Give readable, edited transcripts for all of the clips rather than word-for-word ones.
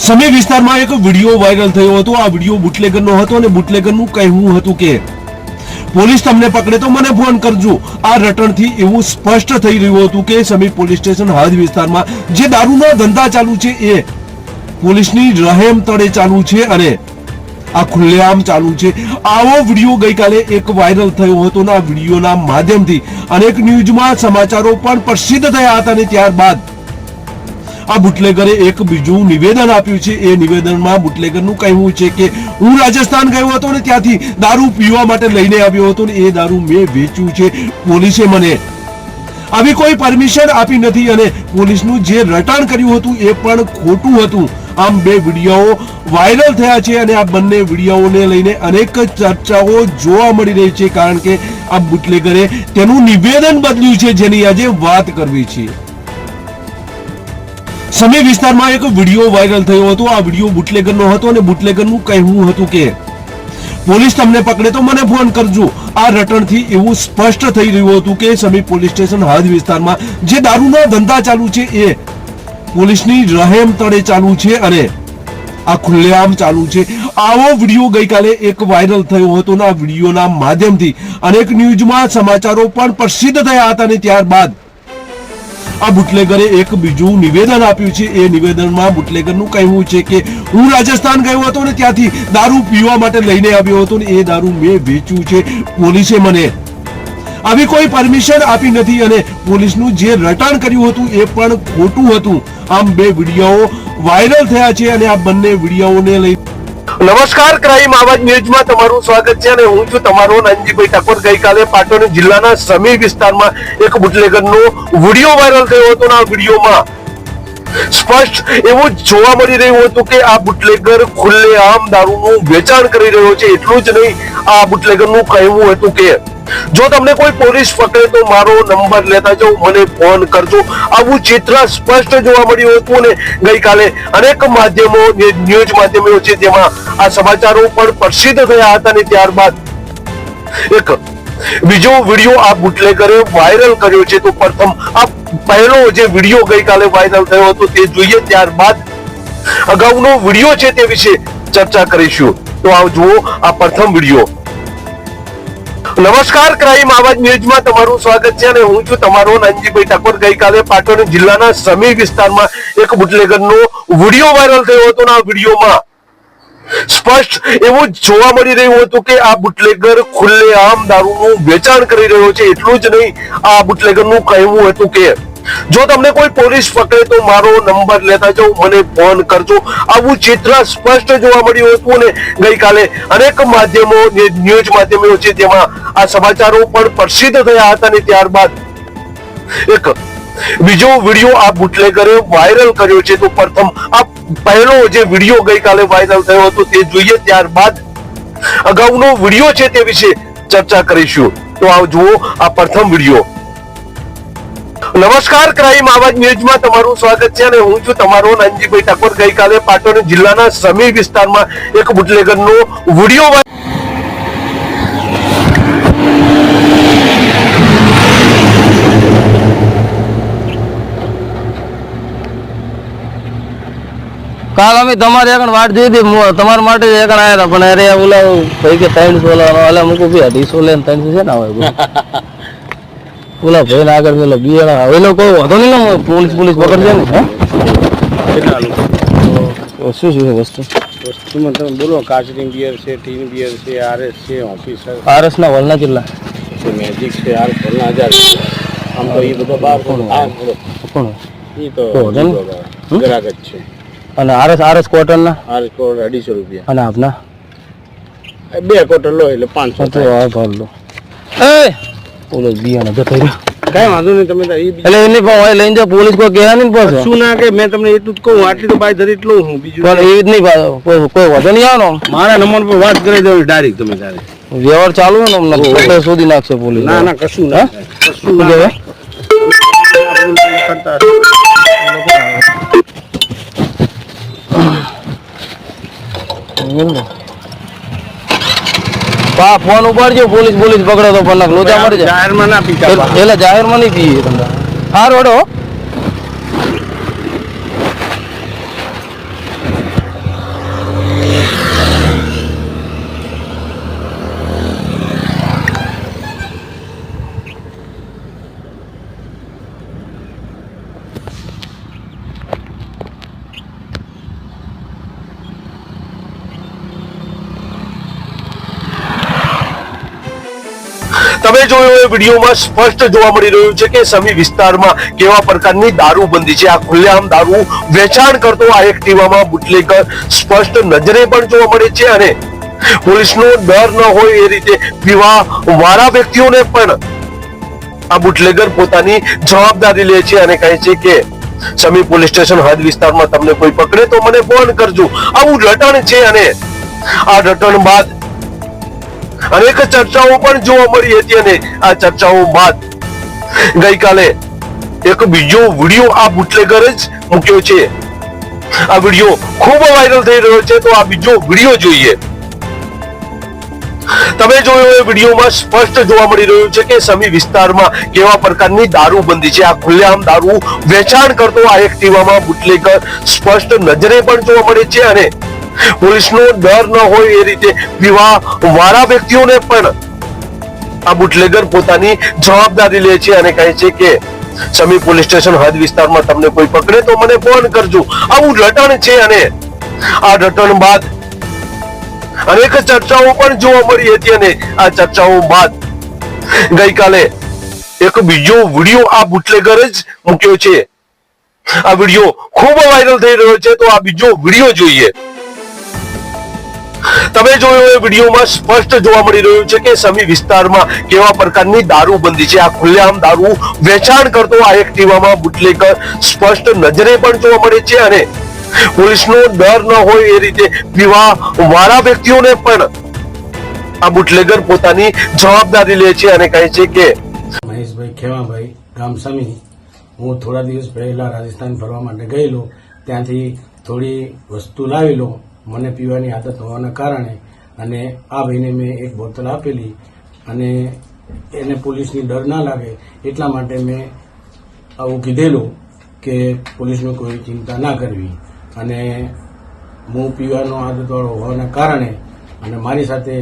સમી વિસ્તારમાં એક video viral થયો હતો। આ વિડીયો બુટલેગરનો હતો અને બુટલેગરનું કહેવું હતું કે પોલીસ તમને પકડે તો મને ફોન કરજો। આ રટણથી એવું સ્પષ્ટ થઈ રહ્યું હતું કે સમી પોલીસ સ્ટેશન હદ વિસ્તારમાં જે દારૂના ધંધા ચાલુ છે એ પોલીસની રહેમ તળે ચાલુ છે અને આ ખુલ્લેઆમ ચાલુ છે। આવો વિડીયો ગઈકાલે એક વાયરલ થયો હતો અને આ વિડીયોના માધ્યમથી અનેક ન્યૂઝમાં સમાચારો પણ પ્રસિદ્ધ થયા હતા અને ત્યારબાદ આ બુટલેગરે એક બીજું નિવેદન આપ્યું છે। એ નિવેદનમાં બુટલેગરનું કહેવું છે કે હું રાજસ્થાન ગયો હતો અને ત્યાંથી દારૂ પીવા માટે લઈને આવ્યો હતો અને એ દારૂ મેં વેચ્યું છે। પોલીસે મને આવી કોઈ પરમિશન આપી નથી અને પોલીસનું જે રટણ કર્યું હતું એ પણ ખોટું હતું। આમ બે વિડીયો વાયરલ થયા છે અને આ બંને વિડીયોને લઈને અનેક ચર્ચાઓ જોવા મળી રહી છે કારણ કે આ બુટલેગરે તેનું નિવેદન બદલ્યું છે જેની આજે વાત કરવી છે। સમી વિસ્તારમાં એક વિડીયો વાયરલ થયો હતો। આ વિડીયો બુટલેગરનો હતો અને બુટલેગરનું કહેવું હતું કે પોલીસ તમને પકડે તો મને ફોન કરજો। આ રટણથી એવું સ્પષ્ટ થઈ રહ્યું હતું કે સમી પોલીસ સ્ટેશન હદ વિસ્તારમાં જે દારૂના ધંધા ચાલુ છે એ પોલીસની રહેમ તળે ચાલુ છે અને આ ખુલ્લેઆમ ચાલુ છે। આવો વિડીયો ગઈકાલે એક વાયરલ થયો હતો અને આ વિડીયોના માધ્યમથી અનેક ન્યૂઝમાં સમાચારો પણ પ્રસિદ્ધ થયા હતા અને ત્યારબાદ આ બુટલેગરે એક બીજું નિવેદન આપ્યું છે। એ નિવેદનમાં બુટલેગરનું કહેવું છે કે હું રાજસ્થાન ગયો હતો અને ત્યાંથી દારૂ પીવા માટે લઈને આવ્યો હતો અને એ દારૂ મેં વેચ્યું છે। પોલીસે મને આવી કોઈ પરમિશન આપી નથી અને પોલીસનું જે રટણ કર્યું હતું એ પણ ખોટું હતું। આમ બે વિડીયો વાયરલ થયા છે અને આ બંને વિડીયોને લઈ નમસ્કાર, ક્રાઇમ આવાજ ન્યૂઝમાં તમારું સ્વાગત છે અને હું છું તમારો નાનજીભાઈ ઠાકોર। ગઈકાલે પાટણ જિલ્લાના સમી વિસ્તારમાં એક બુટલેગરનો વિડીયો વાયરલ થયો હતો અને આ વિડીયોમાં સ્પષ્ટ એવું જોવા મળી રહ્યું હતું કે આ બુટલેગર ખુલ્લેઆમ દારૂનું વેચાણ કરી રહ્યો છે। એટલું જ નહીં, આ બુટલેગરનું કહેવું હતું કે જો તમને કોઈ પોલીસ પકડે તો મારો નંબર લેતા જાઓ, મને ફોન કરજો। આવું ચિત્ર સ્પષ્ટ જોવા મળ્યું હતું અને ગઈકાલે અનેક માધ્યમો ન્યૂઝ માધ્યમો છે જેમાં આ સમાચારો પણ પ્રસિદ્ધ થયા હતા અને ત્યારબાદ એક બીજો વિડીયો આ બુટલેગરે વાયરલ કર્યો છે। તો પ્રથમ આ પહેલો જે વિડીયો ગઈકાલે વાયરલ થયો હતો તે જોઈએ, ત્યારબાદ અગાઉનો વિડીયો છે તે વિશે ચર્ચા કરીશું। તો આવ જુઓ આ પ્રથમ વિડીયો। નમસ્કાર, ક્રાઇમ આવાજ ન્યૂઝમાં તમારું સ્વાગત છે અને હું છું તમારો નાનજીભાઈ ઠાકોર। ગઈકાલે પાટણ જિલ્લાના સમી વિસ્તારમાં એક બુટલેગરનો વિડીયો વાયરલ થયો હતો અને આ વિડીયોમાં સ્પષ્ટ એવું જોવા મળી રહ્યું હતું કે આ બુટલેગર ખુલ્લેઆમ દારૂનું વેચાણ કરી રહ્યો છે। એટલું જ નહીં, આ બુટલેગરનું કહેવું હતું કે જો તમને કોઈ પોલીસ પકડે તો મારો નંબર લેતા જાઓ, મને ફોન કરજો। આવું ચિત્ર સ્પષ્ટ જોવા મળ્યું હતું અને ગઈકાલે અનેક માધ્યમો ન્યૂઝ માધ્યમો છે જેમાં આ સમાચારો પણ પ્રસિદ્ધ થયા હતા અને ત્યારબાદ એક બીજો વિડીયો આ બુટલેગરે વાયરલ કર્યો છે। તો પ્રથમ આ પહેલો જે વિડીયો ગઈકાલે વાયરલ થયો હતો તે જોઈએ, ત્યારબાદ અગાઉનો વિડીયો છે તે વિશે ચર્ચા કરીશું। તો આવ જુઓ આ પ્રથમ વિડીયો। નમસ્કાર, ક્રાઇમ આવાજ ન્યૂઝમાં તમારું સ્વાગત છે અને હું છું તમારો નાનજીભાઈ ઠાકોર। ગઈકાલે પાટણ જિલ્લાના સમી વિસ્તારમાં એક બુટલેગરનો વિડીયો કાલ અમે તમારી આગળ વાટ જોઈ હતી, તમારા માટે આગળ આવ્યા હતા પણ અરે ઓલા ભાઈ કે 300 ઓલા મૂકું બી 250 લે 300 છે ને હવે ઓલા ભાઈ ને આગળ પેલો બિયાણા હવે લોકો હતો નહીં ને પોલીસ પકડશે ને શું છે વસ્તુમાં તમે બોલો, કાચની બિયર છે, ટીન બિયર છે, આરએસ છે, ઓફિસર આરએસ ના વલના કેટલા છે, મેજિક છે, આર વલના 1000 આમ તો એ બધો 12 કોણ એ તો ગ્રાહક જ છે। અને આરએસ કોટન ના આરએસ કોટ 250 રૂપિયા અને આપના 2 કોટન લો એટલે 500 તો આ ભાગ લો એ ઓલો બિયાણા જતો રહ્યો કઈ વાંધો નહીં, તમે એટલે એની પણ લઈને જાઓ, પોલીસ કોઈ કહે નહીં પાછો શું ના કે મેં તમને એટલું જ કહું, આટલી તો બાય ધરી એટલું હું બીજું પણ એવી જ નહીં કોઈ વધુ નહીં આવવાનો મારા નંબર પર વાત કરી દેવી ડાયરેક્ટ તમે તારે વ્યવહાર ચાલુ ને અમને શોધી નાખશે પોલીસ। ના ના કશું ના કશું ના કરતા ફોન ઉપાડજો, પોલીસ પકડે તો પણ લોચા મરી જાય। જાહેરમાં ના પીતા એટલે જાહેરમાં નહીં પીએ તમને હા રોડો તમે જોયું એ વિડીયોમાં સ્પષ્ટ જોવા મળી રહ્યું છે કે સમી વિસ્તારમાં કેવા પ્રકારની દારૂબંધી છે. આ ખુલ્લેઆમ દારૂ વેચાણ કરતો આ એક્ટિવામાં બુટલેગર સ્પષ્ટ નજરે પણ જોવા મળે છે અને પોલીસનો ડર ન હોય એ રીતે પીવા વાળા વ્યક્તિઓને પણ આ બુટલેગર પોતાની જવાબદારી લે છે અને કહે છે કે સમી પોલીસ સ્ટેશન હદ વિસ્તારમાં તમને કોઈ પકડે તો મને ફોન કરજો. આવું રટણ છે અને આ રટણ બાદ અનેક ચર્ચાઓ પણ જોવા મળી હતી અને આ ચર્ચાઓ બાદ ગઈકાલે એક બીજો વિડીયો આ બુટલેગર જ મૂક્યો છે. આ વિડીયો ખૂબ વાયરલ થઈ રહ્યો છે, તો આ બીજો વિડીયો જોઈએ. તમે જોયું એ વિડીયોમાં સ્પષ્ટ જોવા મળી રહ્યું છે કે સમી વિસ્તારમાં કેવા પ્રકારની દારૂબંધી છે. આ ખુલ્લેઆમ દારૂ વેચાણ કરતો આ એક્ટિવામાં બુટલેગર સ્પષ્ટ નજરે પણ જોવા મળે છે અને પોલીસનો ડર ન હોય એ રીતે પીવા વાળા વ્યક્તિઓને પણ આ બુટલેગર પોતાની જવાબદારી લે છે અને કહે છે કે સમી પોલીસ સ્ટેશન હદ વિસ્તારમાં તમને કોઈ પકડે તો મને ફોન કરજો. આવું રટણ છે અને આ રટણ બાદ અનેક ચર્ચાઓ પણ જોવા મળી હતી અને આ ચર્ચાઓ બાદ ગઈકાલે એક બીજો વિડીયો આ બુટલેગર જ મૂક્યો છે. આ વિડીયો ખૂબ વાયરલ થઈ રહ્યો છે, તો આ બીજો વિડીયો જોઈએ. તમે જોયું એ વિડીયોમાં સ્પષ્ટ જોવા મળી રહ્યું છે કે સમી વિસ્તારમાં કેવા પ્રકારની દારૂબંધી છે. આ ખુલ્લેઆમ દારૂ વેચાણ કરતો આ એક્ટિવામાં બુટલેગર સ્પષ્ટ નજરે પણ જોવા મળે છે અને પોલીસનો ડર ન હોય એ રીતે પીવા વાળા વ્યક્તિઓને પણ આ બુટલેગર પોતાની જવાબદારી લે છે અને કહે છે કે મહેશભાઈ ખેવાભાઈ ગામ સમી, હું થોડા દિવસ પહેલા રાજસ્થાન ફરવા માટે ગયેલો. ત્યાંથી થોડી વસ્તુ લાવેલો મને પીવાની આદત હોવાના કારણે, અને આ ભાઈને મેં એક બોટલ આપેલી અને એને પોલીસની ડર ના લાગે એટલા માટે મેં આવું કીધેલું કે પોલીસનો કોઈ ચિંતા ના કરવી. અને હું પીવાનો આદતવાળો હોવાના કારણે અને મારી સાથે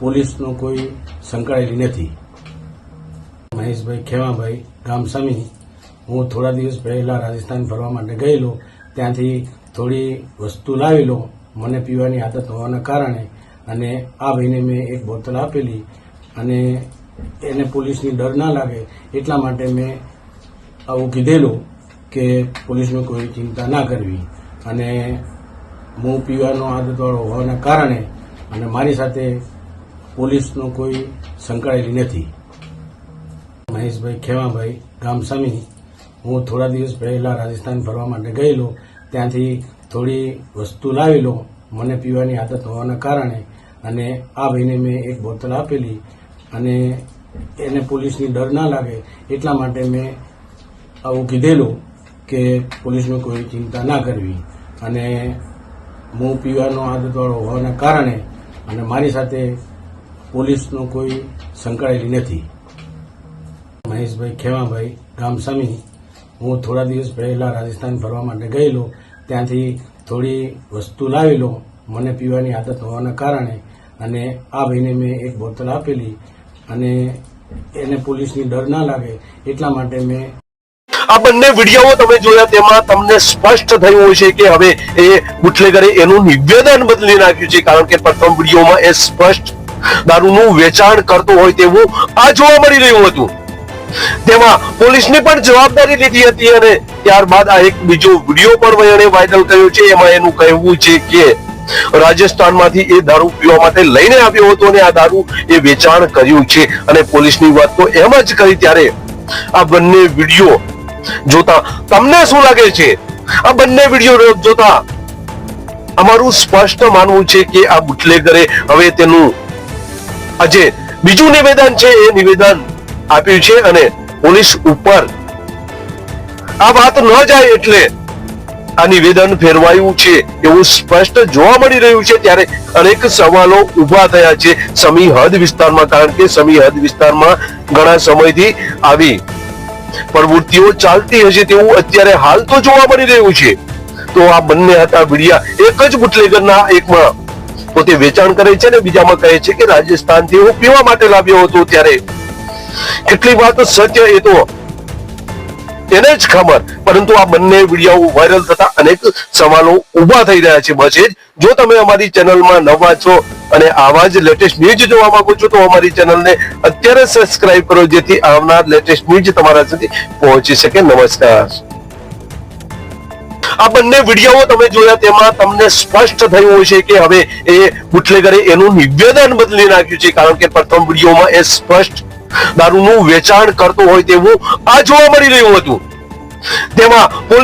પોલીસનો કોઈ સંકળાયેલી નથી. મહેશભાઈ ખેવાભાઈ ગામ સમી, હું થોડા દિવસ પહેલા રાજસ્થાન ફરવા માટે ગયેલો. ત્યાંથી થોડી વસ્તુ લાવેલો મને પીવાની આદત હોવાના કારણે, અને આ ભાઈને મેં એક બોટલ આપેલી અને એને પોલીસની ડર ના લાગે એટલા માટે મેં આવું કીધેલું કે પોલીસનો કોઈ ચિંતા ના કરવી. અને હું પીવાનો આદતવાળો હોવાના કારણે અને મારી સાથે પોલીસનો કોઈ સંકળાયેલી નથી. મહેશભાઈ ખેવાભાઈ ગામ સમી, હું થોડા દિવસ પહેલા રાજસ્થાન ફરવા માટે ગયેલો. ત્યાંથી થોડી વસ્તુ લાવેલો મને પીવાની આદત હોવાના કારણે, અને આ ભાઈને મેં એક બોટલ આપેલી અને એને પોલીસની ડર ના લાગે એટલા માટે મેં આવું કીધેલું કે પોલીસનો કોઈ ચિંતા ના કરવી. અને હું પીવાનો આદતવાળો હોવાના કારણે અને મારી સાથે પોલીસનો કોઈ સંકળાયેલી નથી. મહેશભાઈ ખેવાભાઈ ગામ સમી, હું થોડા દિવસ પહેલા રાજસ્થાન ફરવા માટે ગયેલો. ત્યાંથી થોડી વસ્તુ લાવેલો મને પીવાની આદત હોવાના કારણે, અને આ ભાઈને મેં એક બોટલ આપેલી અને એને પોલીસની ડર ના લાગે એટલા માટે મેં આ બંને વિડીયો તમે જોયા તેમાં તમને સ્પષ્ટ થયું હશે કે હવે એ બુટલેગરે એનું નિવેદન બદલી નાખ્યું છે. કારણ કે પ્રથમ વિડીયોમાં એ સ્પષ્ટ દારૂનું વેચાણ કરતો હોય તેવું આ જોવા મળી રહ્યું હતું. તેમાં પોલીસની પણ જવાબદારી લીધી હતી અને ત્યારબાદ આ એક બીજો વિડીયો પણ એને વાયરલ કર્યો છે. એમાં એનું કહેવું છે કે રાજસ્થાનમાંથી એ દારૂ પીવા માટે લઈને આવ્યો હતો અને આ દારૂ એ વેચાણ કર્યું છે. અને પોલીસની વાત તો એમ જ કરી. ત્યારે આ બંને વિડીયો જોતા તમને શું લાગે છે? આ બંને વિડીયો જોતા અમારું સ્પષ્ટ માનવું છે કે આ બુટલેગરે હવે તેનું આજે બીજું નિવેદન છે એ નિવેદન આપ્યું છે અને પોલીસ ઉપર આ વાત ન જાય એટલે આ નિવેદન ફેરવાયું છે એવું સ્પષ્ટ જોવા મળી રહ્યું છે. ત્યારે અનેક સવાલો ઉભા થયા છે સમી હદ વિસ્તારમાં, કારણ કે સમી હદ વિસ્તારમાં ઘણા સમયથી આવી પ્રવૃત્તિઓ ચાલતી હશે તેવું અત્યારે હાલ તો જોવા મળી રહ્યું છે. તો આ બંને હતા વિડિયા. એક જ બુટલેગરના એકમાં પોતે વેચાણ કરે છે ને બીજામાં કહે છે કે રાજસ્થાનથી હું પીવા માટે લાવ્યો હતો. ત્યારે કેટલી વાત સત્ય એ તો એને જ ખબર. પરંતુ આ બંને વિડીયો વાયરલ થતા અનેક સવાલો ઉભા થઈ રહ્યા છે. બસ એ જ, જો તમે અમારી ચેનલમાં નવા છો અને આવા જ લેટેસ્ટ ન્યૂઝ જોવા માંગો છો તો અમારી ચેનલને અત્યારે સબસ્ક્રાઇબ કરો, જેથી આવનાર લેટેસ્ટ ન્યૂઝ તમારા સુધી પહોંચી શકે. નમસ્કાર. આ બંને વિડીયો તમે જોયા તેમાં તમને સ્પષ્ટ થયું હશે કે હવે એ બુટલેગરે એનું નિવેદન બદલી નાખ્યું છે, કારણ કે પ્રથમ વિડીયોમાં એ સ્પષ્ટ દારૂનું વેચાણ કરતો હોય તેવું આ જોવા મળી રહ્યું હતું. તેમાં પોલીસ